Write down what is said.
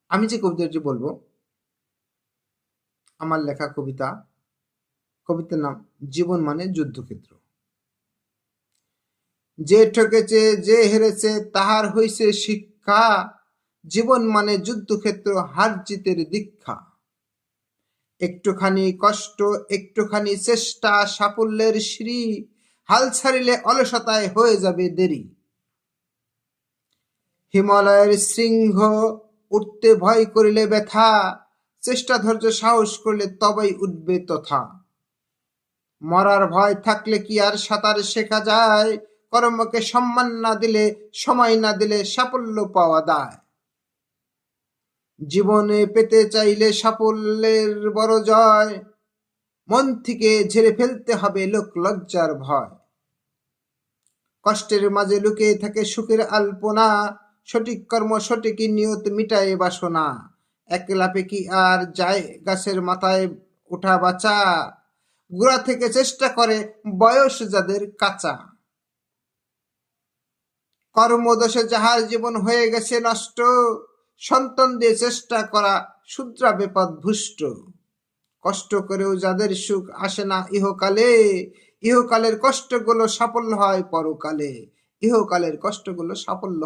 আমি যে কবিতাটি বলবো আমার লেখা কবিতা। কবিতার নাম জীবন মানে যুদ্ধক্ষেত্র। যে ঠকেছে যে হেরেছে তাহার হইছে শিক্ষা, জীবন মানে যুদ্ধক্ষেত্র, হার জিতের দীক্ষা। একটুখানি কষ্ট, একটুখানি চেষ্টা, সাফল্যের সিঁড়ি, হাল ছাড়িলে অলসতায় হয়ে যাবে দেরি। হিমালয়ের শৃঙ্গ উঠতে ভয় করিলে ব্যথা, চেষ্টা ধৈর্য সাহস করলে তবেই উঠবে তথা। মরার ভয় থাকলে কি আর সাঁতার শেখা যায়, কর্মকে সম্মান না দিলে, সময় না দিলে সাফল্য পাওয়া দায়। জীবনে পেতে চাইলে সাফল্যের বড় জয়, মন থেকে ঝেড়ে ফেলতে হবে লোক লজ্জার ভয়। কষ্টের মাঝে লুকিয়ে থাকে সুখের আলপনা, সঠিক কর্ম সঠিক নিয়ত মিটায় বাসনা। একলা কি আর যায় গাছের মাথায় ওঠা বাঁচা, গোড়া থেকে চেষ্টা করে বয়স যাদের কাঁচা। কর্মদোষে যাহার জীবন হয়ে গেছে নষ্ট, সন্তান দিয়ে চেষ্টা করা শুধরা বেপদ ভুষ্ট। কষ্ট করেও যাদের সুখ আসে না ইহকালে, ইহকালের কষ্টগুলো সাফল্য হয় পরকালে, ইহকালের কষ্টগুলো সাফল্য